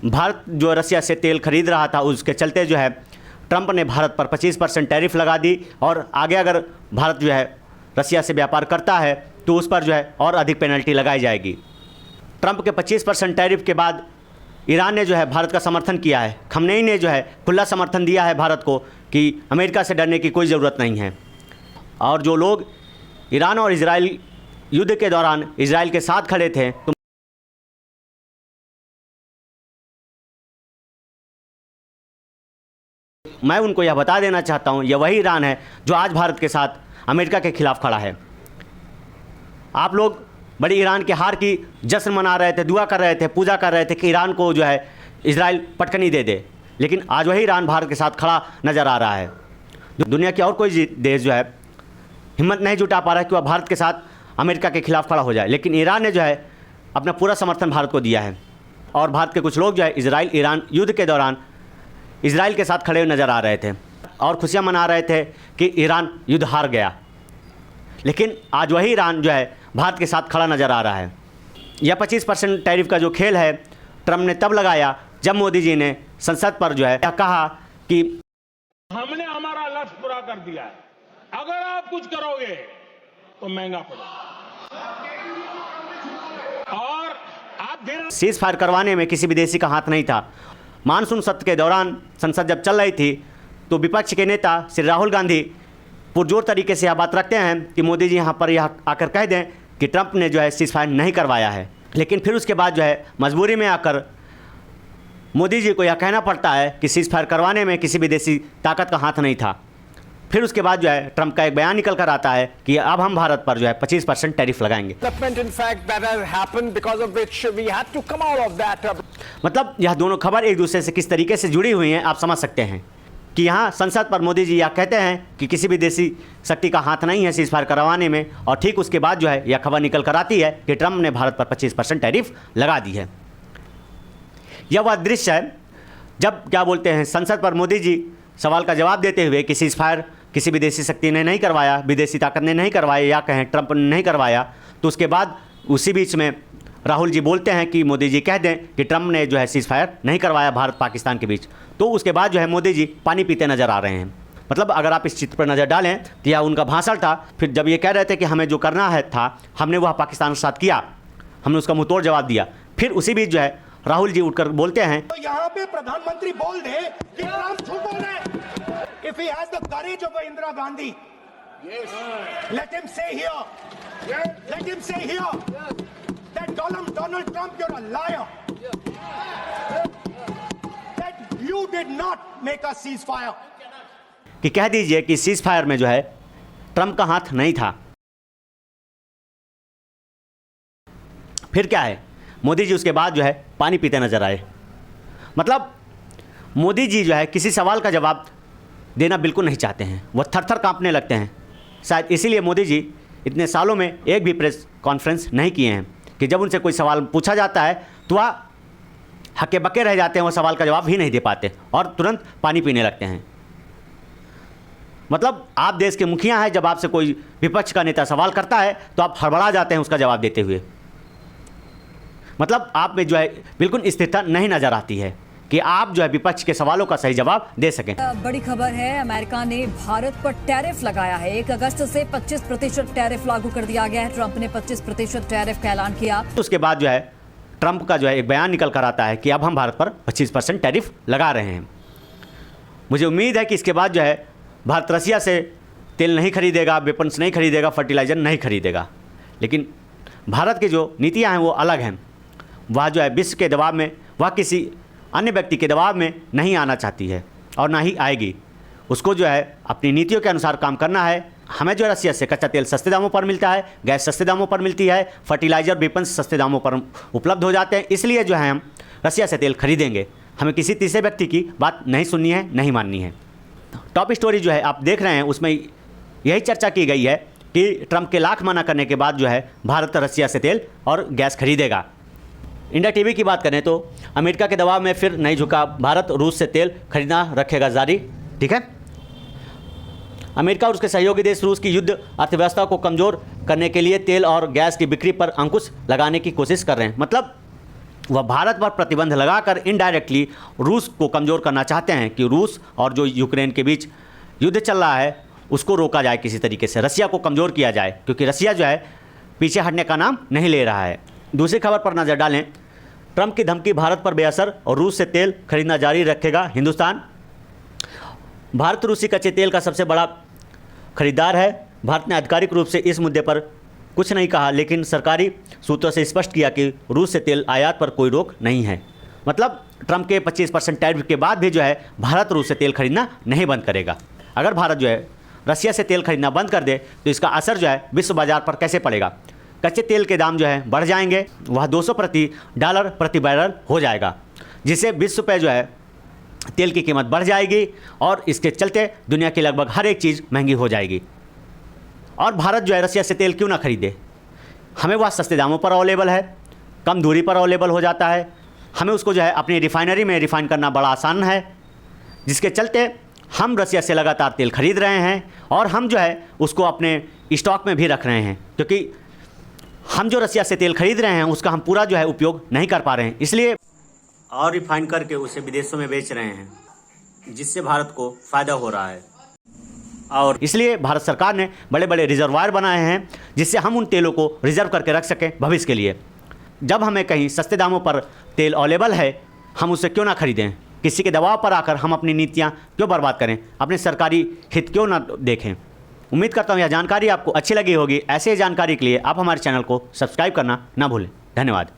भारत जो रसिया से तेल खरीद रहा था उसके चलते जो है ट्रंप ने भारत पर 25% टैरिफ लगा दी और आगे अगर भारत जो है रसिया से व्यापार करता है तो उस पर जो है और अधिक पेनल्टी लगाई जाएगी। ट्रंप के 25% टैरिफ के बाद ईरान ने जो है भारत का समर्थन किया है। खमनेई ने जो है खुला समर्थन दिया है भारत को कि अमेरिका से डरने की कोई ज़रूरत नहीं है। और जो लोग ईरान और इजराइल युद्ध के दौरान इजराइल के साथ खड़े थे तो मैं उनको यह बता देना चाहता हूँ, यह वही ईरान है जो आज भारत के साथ अमेरिका के खिलाफ खड़ा है। आप लोग बड़ी ईरान के हार की जश्न मना रहे थे, दुआ कर रहे थे, पूजा कर रहे थे कि ईरान को जो है इजराइल पटकनी दे दे, लेकिन आज वही ईरान भारत के साथ खड़ा नज़र आ रहा है। दुनिया की और कोई देश जो है हिम्मत नहीं जुटा पा रहा है कि वह भारत के साथ अमेरिका के खिलाफ खड़ा हो जाए, लेकिन ईरान ने जो है अपना पूरा समर्थन भारत को दिया है। और भारत के कुछ लोग जो है इजराइल ईरान युद्ध के दौरान इजराइल के साथ खड़े नज़र आ रहे थे और खुशियाँ मना रहे थे कि ईरान युद्ध हार गया, लेकिन आज वही ईरान जो है भारत के साथ खड़ा नज़र आ रहा है। यह 25% टैरिफ का जो खेल है ट्रंप ने तब लगाया जब मोदी जी ने संसद पर जो है कहा कि हमने हमारा लक्ष्य पूरा कर दिया है, अगर आप कुछ करोगे तो महंगा पड़ेगा। और आप सीज फायर करवाने में किसी विदेशी का हाथ नहीं था। मानसून सत्र के दौरान संसद जब चल रही थी तो विपक्ष के नेता श्री राहुल गांधी पुरजोर तरीके से यह बात रखते हैं कि मोदी जी यहाँ पर यह आकर कह दें कि ट्रंप ने जो है सीज फायर नहीं करवाया है, लेकिन फिर उसके बाद जो है मजबूरी में आकर मोदी जी को यह कहना पड़ता है कि सीज फायर करवाने में किसी विदेशी ताकत का हाथ नहीं था। फिर उसके बाद जो है ट्रंप का एक बयान निकल कर आता है कि अब हम भारत पर जो है 25% टैरिफ लगाएंगे। मतलब यह दोनों खबर एक दूसरे से किस तरीके से जुड़ी हुई हैं आप समझ सकते हैं कि यहाँ संसद पर मोदी जी यह कहते हैं कि किसी विदेशी शक्ति का हाथ नहीं है सीज फायर करवाने में, और ठीक उसके बाद जो है यह खबर निकल कर आती है कि ट्रंप ने भारत पर 25% टैरिफ लगा दी है। यह वह दृश्य है जब क्या बोलते हैं संसद पर मोदी जी सवाल का जवाब देते हुए कि सीज फायर किसी विदेशी शक्ति ने नहीं करवाया, विदेशी ताकत ने नहीं करवाया, या कहें ट्रंप ने नहीं करवाया, तो उसके बाद उसी बीच में राहुल जी बोलते हैं कि मोदी जी कह दें कि ट्रंप ने जो है सीज फायर नहीं करवाया भारत पाकिस्तान के बीच। तो उसके बाद जो है मोदी जी पानी पीते नज़र आ रहे हैं। मतलब अगर आप इस चित्र पर नज़र डालें तो यह उनका भाषण था। फिर जब ये कह रहे थे कि हमें जो करना है था हमने वह पाकिस्तान के साथ किया, हमने उसका मुंहतोड़ जवाब दिया। फिर उसी बीच जो है राहुल जी उठकर बोलते हैं तो यहाँ पे प्रधानमंत्री बोल दे कि ट्रंप झूठ बोल रहे हैं। If he has the courage of Indira Gandhi, yes, let him say here, yes, let him say here, yes, that Donald Trump, you're a liar, yes, that you did not make a ceasefire. कि कह दीजिए कि cease fire में जो है Trump का हाथ नहीं था। फिर क्या है, मोदी जी उसके बाद जो है पानी पीते नजर आए। मतलब मोदी जी जो है किसी सवाल का जवाब देना बिल्कुल नहीं चाहते हैं, वह थर-थर कांपने लगते हैं। शायद इसीलिए मोदी जी इतने सालों में एक भी प्रेस कॉन्फ्रेंस नहीं किए हैं कि जब उनसे कोई सवाल पूछा जाता है तो वह हक्के बक्के रह जाते हैं, वो सवाल का जवाब भी नहीं दे पाते और तुरंत पानी पीने लगते हैं। मतलब आप देश के मुखिया हैं, जब आपसे कोई विपक्ष का नेता सवाल करता है तो आप हड़बड़ा जाते हैं उसका जवाब देते हुए। मतलब आप में जो है बिल्कुल स्थिरता नहीं नज़र आती है कि आप जो है विपक्ष के सवालों का सही जवाब दे सकें। बड़ी खबर है, अमेरिका ने भारत पर टैरिफ लगाया है। 1 अगस्त से 25% टैरिफ लागू कर दिया गया है। ट्रंप ने 25% टैरिफ का ऐलान किया। उसके बाद जो है ट्रंप का जो है एक बयान निकल कर आता है कि अब हम भारत पर 25% टैरिफ लगा रहे हैं। मुझे उम्मीद है कि इसके बाद जो है भारत रसिया से तेल नहीं खरीदेगा, वेपन्स नहीं खरीदेगा, फर्टिलाइज़र नहीं खरीदेगा। लेकिन भारत की जो नीतियाँ हैं वो अलग हैं। वह जो है विश्व के दबाव में, वह किसी अन्य व्यक्ति के दबाव में नहीं आना चाहती है और ना ही आएगी। उसको जो है अपनी नीतियों के अनुसार काम करना है। हमें जो रसिया से कच्चा तेल सस्ते दामों पर मिलता है, गैस सस्ते दामों पर मिलती है, फर्टिलाइज़र वेपन्स सस्ते दामों पर उपलब्ध हो जाते हैं। इसलिए जो है हम रसिया से तेल खरीदेंगे। हमें किसी तीसरे व्यक्ति की बात नहीं सुननी है, नहीं माननी है। टॉप स्टोरी जो है आप देख रहे हैं उसमें यही चर्चा की गई है कि ट्रंप के लाख मना करने के बाद जो है भारत रसिया से तेल और गैस खरीदेगा। इंडिया टीवी की बात करें तो अमेरिका के दबाव में फिर नहीं झुका भारत, रूस से तेल खरीदना रखेगा जारी। ठीक है, अमेरिका और उसके सहयोगी देश रूस की युद्ध अर्थव्यवस्था को कमज़ोर करने के लिए तेल और गैस की बिक्री पर अंकुश लगाने की कोशिश कर रहे हैं। मतलब वह भारत पर प्रतिबंध लगाकर इनडायरेक्टली रूस को कमज़ोर करना चाहते हैं कि रूस और जो यूक्रेन के बीच युद्ध चल रहा है उसको रोका जाए किसी तरीके से, रसिया को कमज़ोर किया जाए, क्योंकि रसिया जो है पीछे हटने का नाम नहीं ले रहा है। दूसरी खबर पर नज़र डालें। ट्रंप की धमकी भारत पर बेअसर और रूस से तेल खरीदना जारी रखेगा हिंदुस्तान। भारत रूसी कच्चे तेल का सबसे बड़ा खरीदार है। भारत ने आधिकारिक रूप से इस मुद्दे पर कुछ नहीं कहा, लेकिन सरकारी सूत्रों से स्पष्ट किया कि रूस से तेल आयात पर कोई रोक नहीं है। मतलब ट्रंप के 25% टैरिफ के बाद भी जो है भारत रूस से तेल खरीदना नहीं बंद करेगा। अगर भारत जो है रसिया से तेल खरीदना बंद कर दे तो इसका असर जो है विश्व बाजार पर कैसे पड़ेगा? कच्चे तेल के दाम जो है बढ़ जाएंगे, वह $200 प्रति बैरल हो जाएगा, जिससे विश्व पे जो है तेल की कीमत बढ़ जाएगी और इसके चलते दुनिया की लगभग हर एक चीज़ महंगी हो जाएगी। और भारत जो है रसिया से तेल क्यों ना खरीदे? हमें वह सस्ते दामों पर अवेलेबल है, कम दूरी पर अवेलेबल हो जाता है, हमें उसको जो है अपनी रिफाइनरी में रिफ़ाइन करना बड़ा आसान है, जिसके चलते हम रसिया से लगातार तेल खरीद रहे हैं और हम जो है उसको अपने स्टॉक में भी रख रहे हैं, क्योंकि हम जो रसिया से तेल खरीद रहे हैं उसका हम पूरा जो है उपयोग नहीं कर पा रहे हैं, इसलिए और रिफाइन करके उसे विदेशों में बेच रहे हैं, जिससे भारत को फ़ायदा हो रहा है। और इसलिए भारत सरकार ने बड़े बड़े रिजर्वायर बनाए हैं, जिससे हम उन तेलों को रिजर्व करके रख सकें भविष्य के लिए। जब हमें कहीं सस्ते दामों पर तेल अवेलेबल है, हम उसे क्यों ना खरीदें? किसी के दबाव पर आकर हम अपनी नीतियां क्यों बर्बाद करें? अपने सरकारी हित क्यों ना देखें? उम्मीद करता हूं यह जानकारी आपको अच्छी लगी होगी। ऐसे जानकारी के लिए आप हमारे चैनल को सब्सक्राइब करना ना भूलें। धन्यवाद।